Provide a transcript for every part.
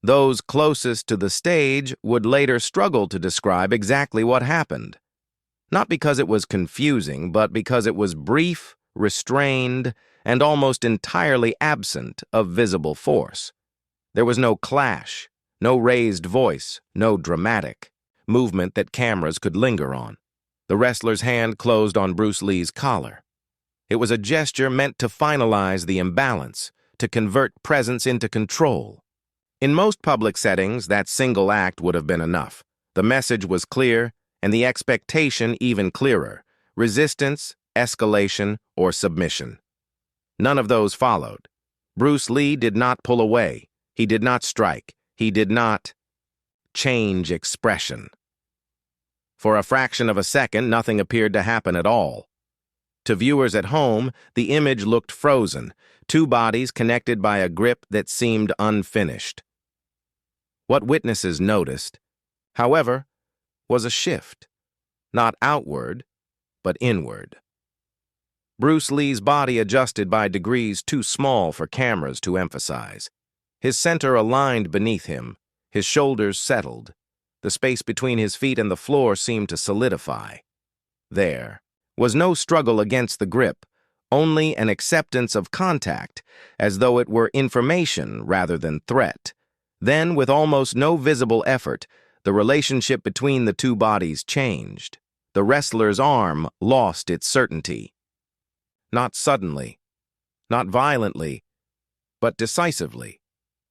Those closest to the stage would later struggle to describe exactly what happened. Not because it was confusing, but because it was brief, restrained, and almost entirely absent of visible force. There was no clash, no raised voice, no dramatic movement that cameras could linger on. The wrestler's hand closed on Bruce Lee's collar. It was a gesture meant to finalize the imbalance, to convert presence into control. In most public settings, that single act would have been enough. The message was clear, and the expectation even clearer: resistance, escalation, or submission. None of those followed. Bruce Lee did not pull away. He did not strike. He did not change expression. For a fraction of a second, nothing appeared to happen at all. To viewers at home, the image looked frozen, two bodies connected by a grip that seemed unfinished. What witnesses noticed, however, was a shift, not outward, but inward. Bruce Lee's body adjusted by degrees too small for cameras to emphasize. His center aligned beneath him, his shoulders settled. The space between his feet and the floor seemed to solidify. There was no struggle against the grip, only an acceptance of contact, as though it were information rather than threat. Then, with almost no visible effort, the relationship between the two bodies changed. The wrestler's arm lost its certainty. Not suddenly, not violently, but decisively.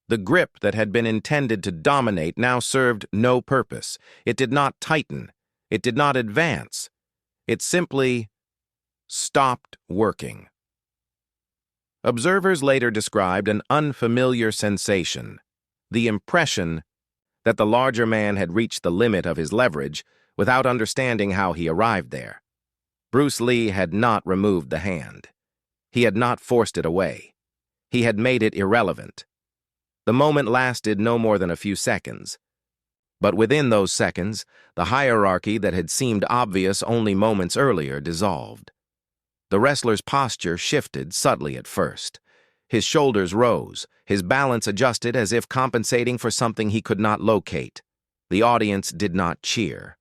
The grip that had been intended to dominate now served no purpose. It did not tighten. It did not advance. It simply stopped working. Observers later described an unfamiliar sensation, the impression that the larger man had reached the limit of his leverage without understanding how he arrived there. Bruce Lee had not removed the hand. He had not forced it away. He had made it irrelevant. The moment lasted no more than a few seconds. But within those seconds, the hierarchy that had seemed obvious only moments earlier dissolved. The wrestler's posture shifted subtly at first. His shoulders rose, his balance adjusted as if compensating for something he could not locate. The audience did not cheer.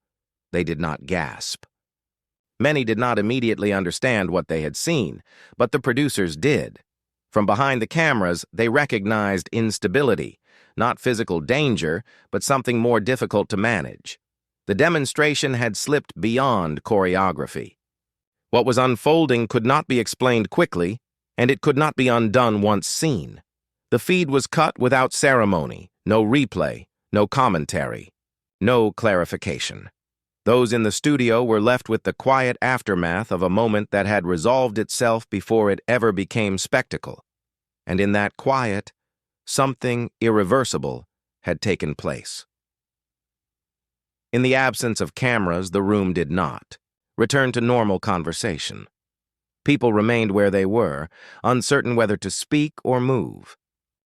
They did not gasp. Many did not immediately understand what they had seen, but the producers did. From behind the cameras, they recognized instability, not physical danger, but something more difficult to manage. The demonstration had slipped beyond choreography. What was unfolding could not be explained quickly, and it could not be undone once seen. The feed was cut without ceremony, no replay, no commentary, no clarification. Those in the studio were left with the quiet aftermath of a moment that had resolved itself before it ever became spectacle. And in that quiet, something irreversible had taken place. In the absence of cameras, the room did not return to normal conversation. People remained where they were, uncertain whether to speak or move.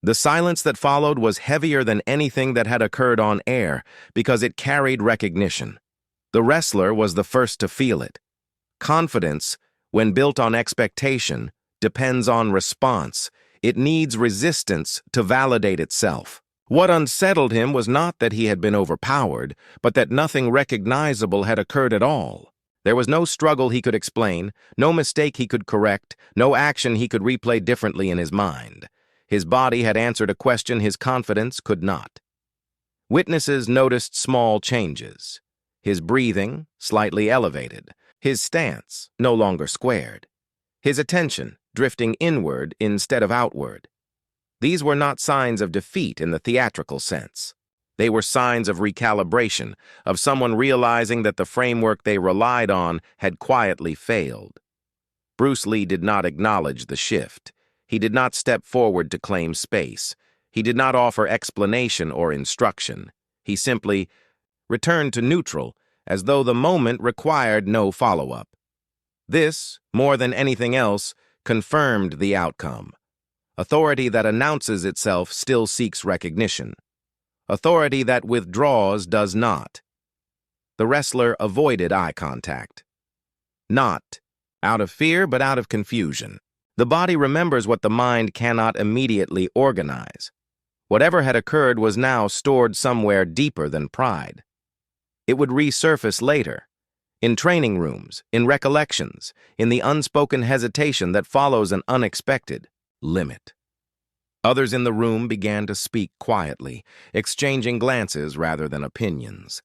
The silence that followed was heavier than anything that had occurred on air because it carried recognition. The wrestler was the first to feel it. Confidence, when built on expectation, depends on response. It needs resistance to validate itself. What unsettled him was not that he had been overpowered, but that nothing recognizable had occurred at all. There was no struggle he could explain, no mistake he could correct, no action he could replay differently in his mind. His body had answered a question his confidence could not. Witnesses noticed small changes. His breathing, slightly elevated. His stance, no longer squared. His attention, drifting inward instead of outward. These were not signs of defeat in the theatrical sense. They were signs of recalibration, of someone realizing that the framework they relied on had quietly failed. Bruce Lee did not acknowledge the shift. He did not step forward to claim space. He did not offer explanation or instruction. He simply returned to neutral, as though the moment required no follow-up. This, more than anything else, confirmed the outcome. Authority that announces itself still seeks recognition. Authority that withdraws does not. The wrestler avoided eye contact. Not out of fear, but out of confusion. The body remembers what the mind cannot immediately organize. Whatever had occurred was now stored somewhere deeper than pride. It would resurface later, in training rooms, in recollections, in the unspoken hesitation that follows an unexpected limit. Others in the room began to speak quietly, exchanging glances rather than opinions.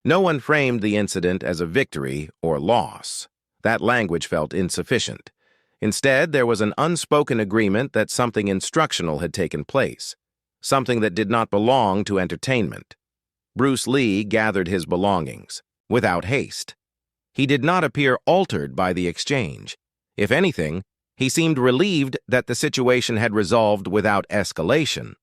No one framed the incident as a victory or loss. That language felt insufficient. Instead, there was an unspoken agreement that something instructional had taken place, something that did not belong to entertainment. Bruce Lee gathered his belongings, without haste. He did not appear altered by the exchange. If anything, he seemed relieved that the situation had resolved without escalation.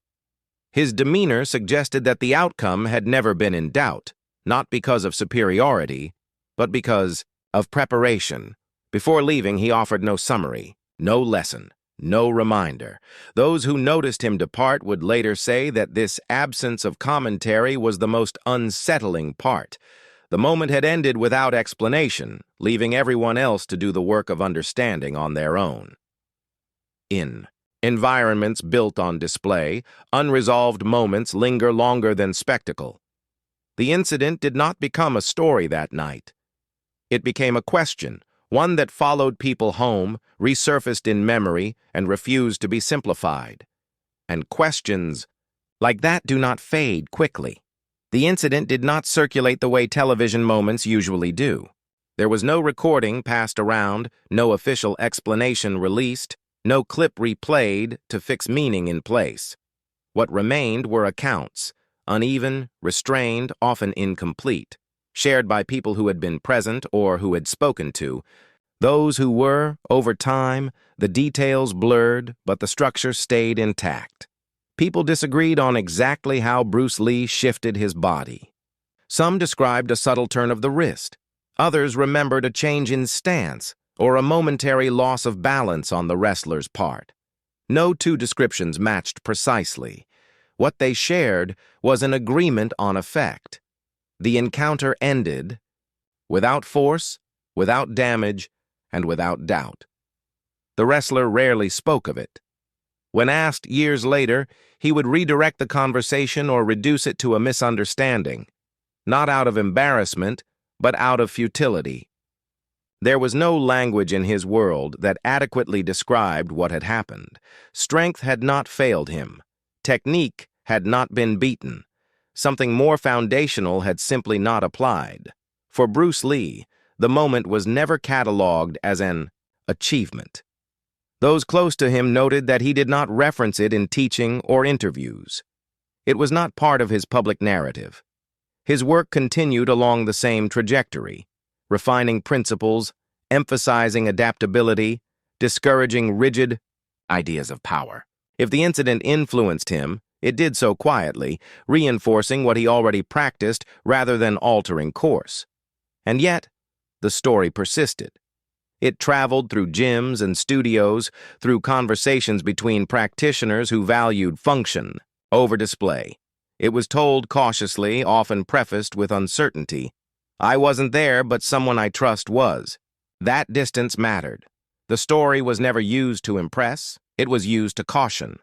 His demeanor suggested that the outcome had never been in doubt, not because of superiority, but because of preparation. Before leaving, he offered no summary, no lesson, no reminder. Those who noticed him depart would later say that this absence of commentary was the most unsettling part. The moment had ended without explanation, leaving everyone else to do the work of understanding on their own. In environments built on display, unresolved moments linger longer than spectacle. The incident did not become a story that night. It became a question, one that followed people home, resurfaced in memory, and refused to be simplified. And questions like that do not fade quickly. The incident did not circulate the way television moments usually do. There was no recording passed around, no official explanation released, no clip replayed to fix meaning in place. What remained were accounts, uneven, restrained, often incomplete, shared by people who had been present or who had spoken to. Those who were, over time, the details blurred, but the structure stayed intact. People disagreed on exactly how Bruce Lee shifted his body. Some described a subtle turn of the wrist. Others remembered a change in stance or a momentary loss of balance on the wrestler's part. No two descriptions matched precisely. What they shared was an agreement on effect. The encounter ended without force, without damage, and without doubt. The wrestler rarely spoke of it. When asked years later, he would redirect the conversation or reduce it to a misunderstanding, not out of embarrassment, but out of futility. There was no language in his world that adequately described what had happened. Strength had not failed him. Technique had not been beaten. Something more foundational had simply not applied. For Bruce Lee, the moment was never catalogued as an achievement. Those close to him noted that he did not reference it in teaching or interviews. It was not part of his public narrative. His work continued along the same trajectory, refining principles, emphasizing adaptability, discouraging rigid ideas of power. If the incident influenced him, it did so quietly, reinforcing what he already practiced rather than altering course. And yet, the story persisted. It traveled through gyms and studios, through conversations between practitioners who valued function over display. It was told cautiously, often prefaced with uncertainty. I wasn't there, but someone I trust was. That distance mattered. The story was never used to impress, it was used to caution.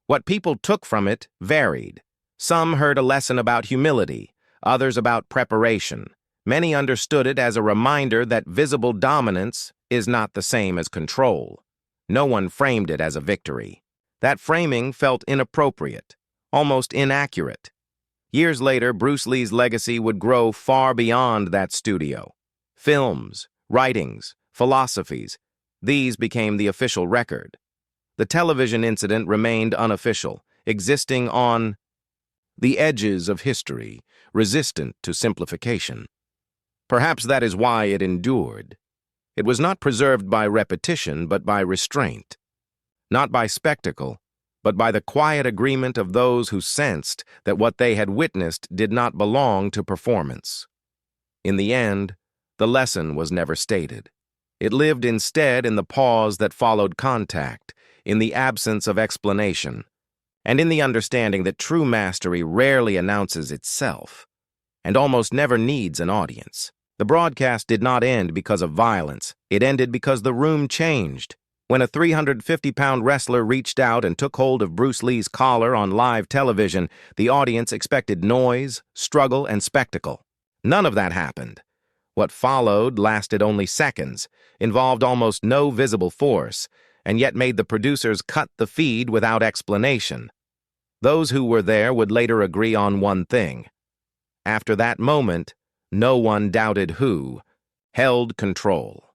What people took from it varied. Some heard a lesson about humility, others about preparation. Many understood it as a reminder that visible dominance is not the same as control. No one framed it as a victory. That framing felt inappropriate, almost inaccurate. Years later, Bruce Lee's legacy would grow far beyond that studio. Films, writings, philosophies, these became the official record. The television incident remained unofficial, existing on the edges of history, resistant to simplification. Perhaps that is why it endured. It was not preserved by repetition, but by restraint. Not by spectacle, but by the quiet agreement of those who sensed that what they had witnessed did not belong to performance. In the end, the lesson was never stated. It lived instead in the pause that followed contact, in the absence of explanation, and in the understanding that true mastery rarely announces itself, and almost never needs an audience. The broadcast did not end because of violence. It ended because the room changed. When a 350-pound wrestler reached out and took hold of Bruce Lee's collar on live television, the audience expected noise, struggle, and spectacle. None of that happened. What followed lasted only seconds, involved almost no visible force, and yet made the producers cut the feed without explanation. Those who were there would later agree on one thing. After that moment, no one doubted who held control.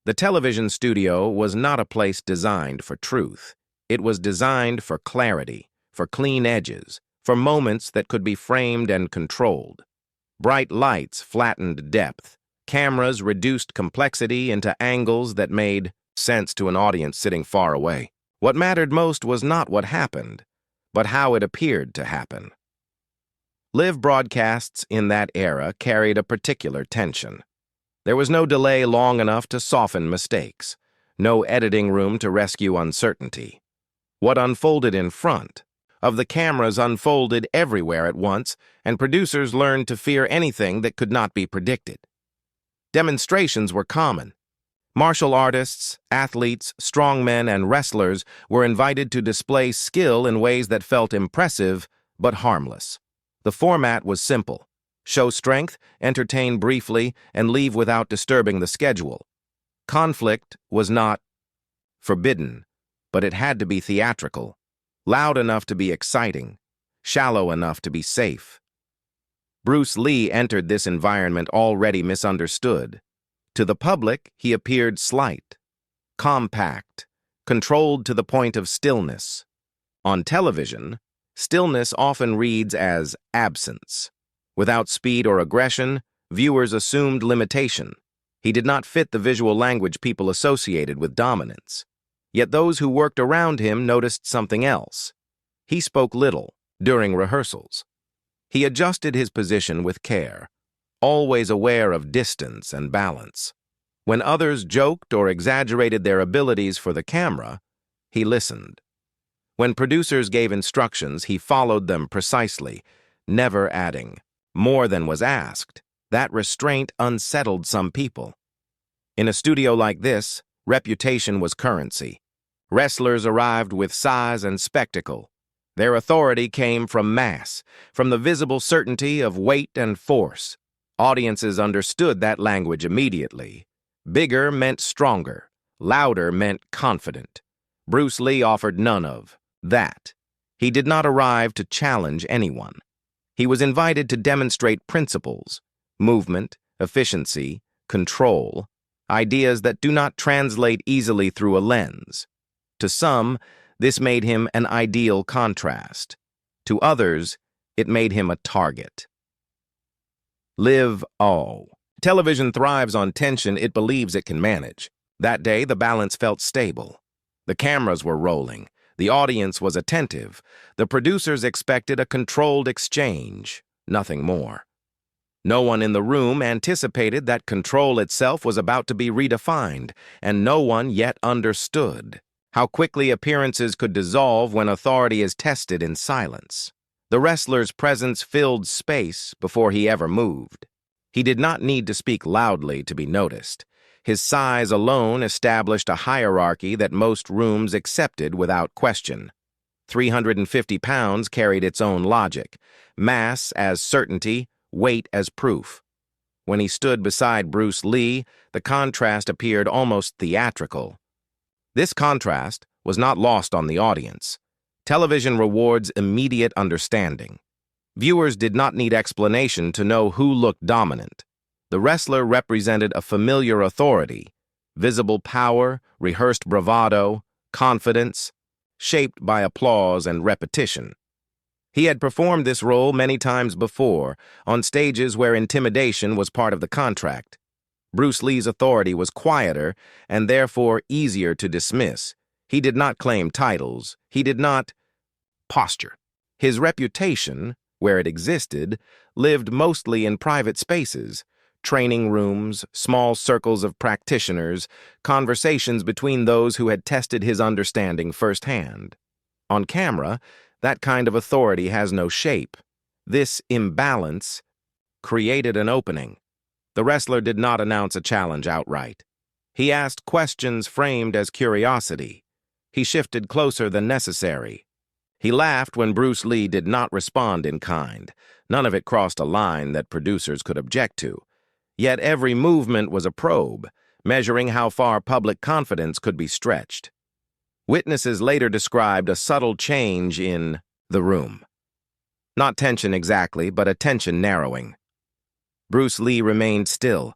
The television studio was not a place designed for truth. It was designed for clarity, for clean edges, for moments that could be framed and controlled. Bright lights flattened depth. Cameras reduced complexity into angles that made sense to an audience sitting far away. What mattered most was not what happened, but how it appeared to happen. Live broadcasts in that era carried a particular tension. There was no delay long enough to soften mistakes, no editing room to rescue uncertainty. What unfolded in front of the cameras unfolded everywhere at once, and producers learned to fear anything that could not be predicted. Demonstrations were common. Martial artists, athletes, strongmen, and wrestlers were invited to display skill in ways that felt impressive but harmless. The format was simple. Show strength, entertain briefly, and leave without disturbing the schedule. Conflict was not forbidden, but it had to be theatrical, loud enough to be exciting, shallow enough to be safe. Bruce Lee entered this environment already misunderstood. To the public, he appeared slight, compact, controlled to the point of stillness. On television, stillness often reads as absence. Without speed or aggression, viewers assumed limitation. He did not fit the visual language people associated with dominance. Yet those who worked around him noticed something else. He spoke little during rehearsals. He adjusted his position with care, always aware of distance and balance. When others joked or exaggerated their abilities for the camera, he listened. When producers gave instructions, he followed them precisely, never adding more than was asked. That restraint unsettled some people. In a studio like this, reputation was currency. Wrestlers arrived with size and spectacle. Their authority came from mass, from the visible certainty of weight and force. Audiences understood that language immediately. Bigger meant stronger. Louder meant confident. Bruce Lee offered none of that. He did not arrive to challenge anyone. He was invited to demonstrate principles, movement, efficiency, control, ideas that do not translate easily through a lens. To some, this made him an ideal contrast. To others, it made him a target. Live all. Television thrives on tension it believes it can manage. That day, the balance felt stable. The cameras were rolling. The audience was attentive. The producers expected a controlled exchange, nothing more. No one in the room anticipated that control itself was about to be redefined, and no one yet understood how quickly appearances could dissolve when authority is tested in silence. The wrestler's presence filled space before he ever moved. He did not need to speak loudly to be noticed. His size alone established a hierarchy that most rooms accepted without question. 350 pounds carried its own logic, mass as certainty, weight as proof. When he stood beside Bruce Lee, the contrast appeared almost theatrical. This contrast was not lost on the audience. Television rewards immediate understanding. Viewers did not need explanation to know who looked dominant. The wrestler represented a familiar authority, visible power, rehearsed bravado, confidence, shaped by applause and repetition. He had performed this role many times before, on stages where intimidation was part of the contract. Bruce Lee's authority was quieter and therefore easier to dismiss. He did not claim titles. He did not posture. His reputation, where it existed, lived mostly in private spaces. Training rooms, small circles of practitioners, conversations between those who had tested his understanding firsthand. On camera, that kind of authority has no shape. This imbalance created an opening. The wrestler did not announce a challenge outright. He asked questions framed as curiosity. He shifted closer than necessary. He laughed when Bruce Lee did not respond in kind. None of it crossed a line that producers could object to. Yet every movement was a probe, measuring how far public confidence could be stretched. Witnesses later described a subtle change in the room. Not tension exactly, but a tension narrowing. Bruce Lee remained still.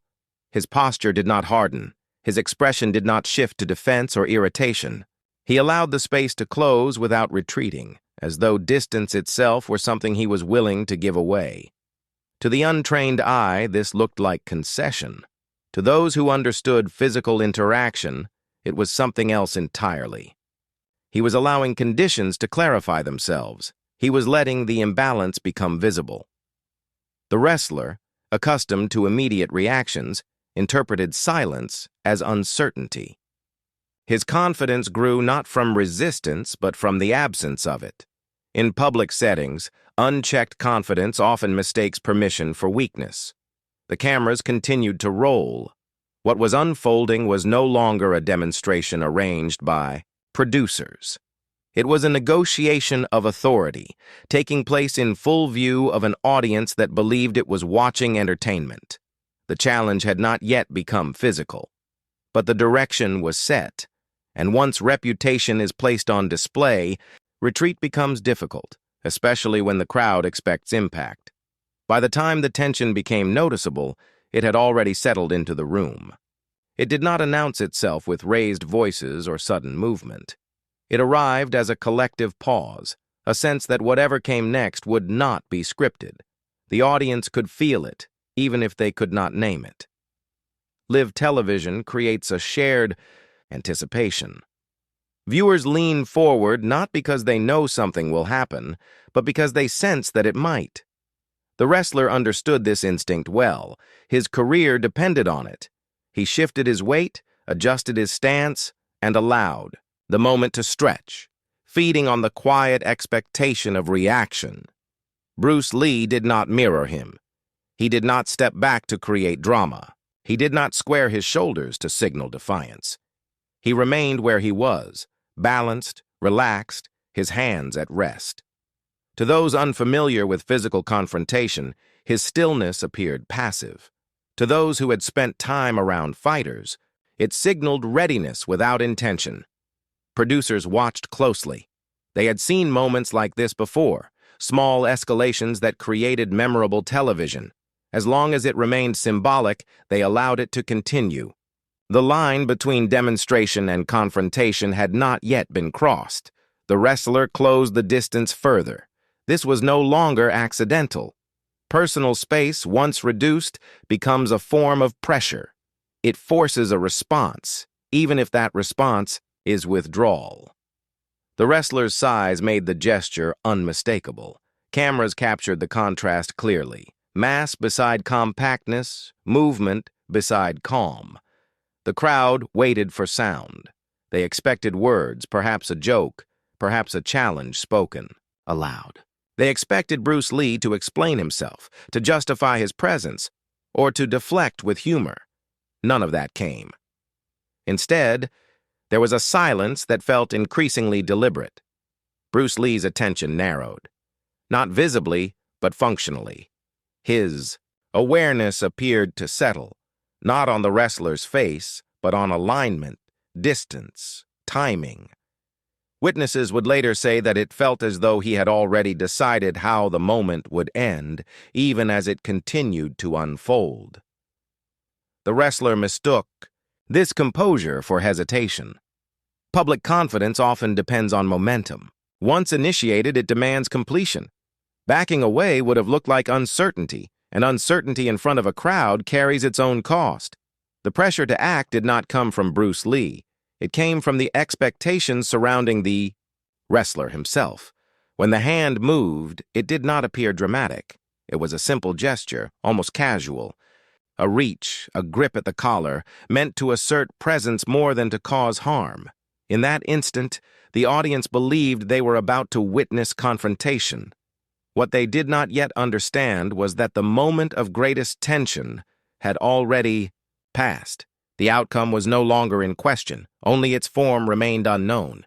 His posture did not harden. His expression did not shift to defense or irritation. He allowed the space to close without retreating, as though distance itself were something he was willing to give away. To the untrained eye, this looked like concession. To those who understood physical interaction, it was something else entirely. He was allowing conditions to clarify themselves. He was letting the imbalance become visible. The wrestler, accustomed to immediate reactions, interpreted silence as uncertainty. His confidence grew not from resistance, but from the absence of it. In public settings, unchecked confidence often mistakes permission for weakness. The cameras continued to roll. What was unfolding was no longer a demonstration arranged by producers. It was a negotiation of authority, taking place in full view of an audience that believed it was watching entertainment. The challenge had not yet become physical, but the direction was set, and once reputation is placed on display, retreat becomes difficult, especially when the crowd expects impact. By the time the tension became noticeable, it had already settled into the room. It did not announce itself with raised voices or sudden movement. It arrived as a collective pause, a sense that whatever came next would not be scripted. The audience could feel it, even if they could not name it. Live television creates a shared anticipation. Viewers lean forward not because they know something will happen, but because they sense that it might. The wrestler understood this instinct well. His career depended on it. He shifted his weight, adjusted his stance, and allowed the moment to stretch, feeding on the quiet expectation of reaction. Bruce Lee did not mirror him. He did not step back to create drama. He did not square his shoulders to signal defiance. He remained where he was, balanced, relaxed, his hands at rest. To those unfamiliar with physical confrontation, his stillness appeared passive. To those who had spent time around fighters, it signaled readiness without intention. Producers watched closely. They had seen moments like this before, small escalations that created memorable television. As long as it remained symbolic, they allowed it to continue. The line between demonstration and confrontation had not yet been crossed. The wrestler closed the distance further. This was no longer accidental. Personal space, once reduced, becomes a form of pressure. It forces a response, even if that response is withdrawal. The wrestler's size made the gesture unmistakable. Cameras captured the contrast clearly. Mass beside compactness, movement beside calm. The crowd waited for sound. They expected words, perhaps a joke, perhaps a challenge spoken aloud. They expected Bruce Lee to explain himself, to justify his presence, or to deflect with humor. None of that came. Instead, there was a silence that felt increasingly deliberate. Bruce Lee's attention narrowed. Not visibly, but functionally. His awareness appeared to settle, not on the wrestler's face, but on alignment, distance, timing. Witnesses would later say that it felt as though he had already decided how the moment would end, even as it continued to unfold. The wrestler mistook this composure for hesitation. Public confidence often depends on momentum. Once initiated, it demands completion. Backing away would have looked like uncertainty, and uncertainty in front of a crowd carries its own cost. The pressure to act did not come from Bruce Lee. It came from the expectations surrounding the wrestler himself. When the hand moved, it did not appear dramatic. It was a simple gesture, almost casual. A reach, a grip at the collar, meant to assert presence more than to cause harm. In that instant, the audience believed they were about to witness confrontation. What they did not yet understand was that the moment of greatest tension had already passed. The outcome was no longer in question, only its form remained unknown.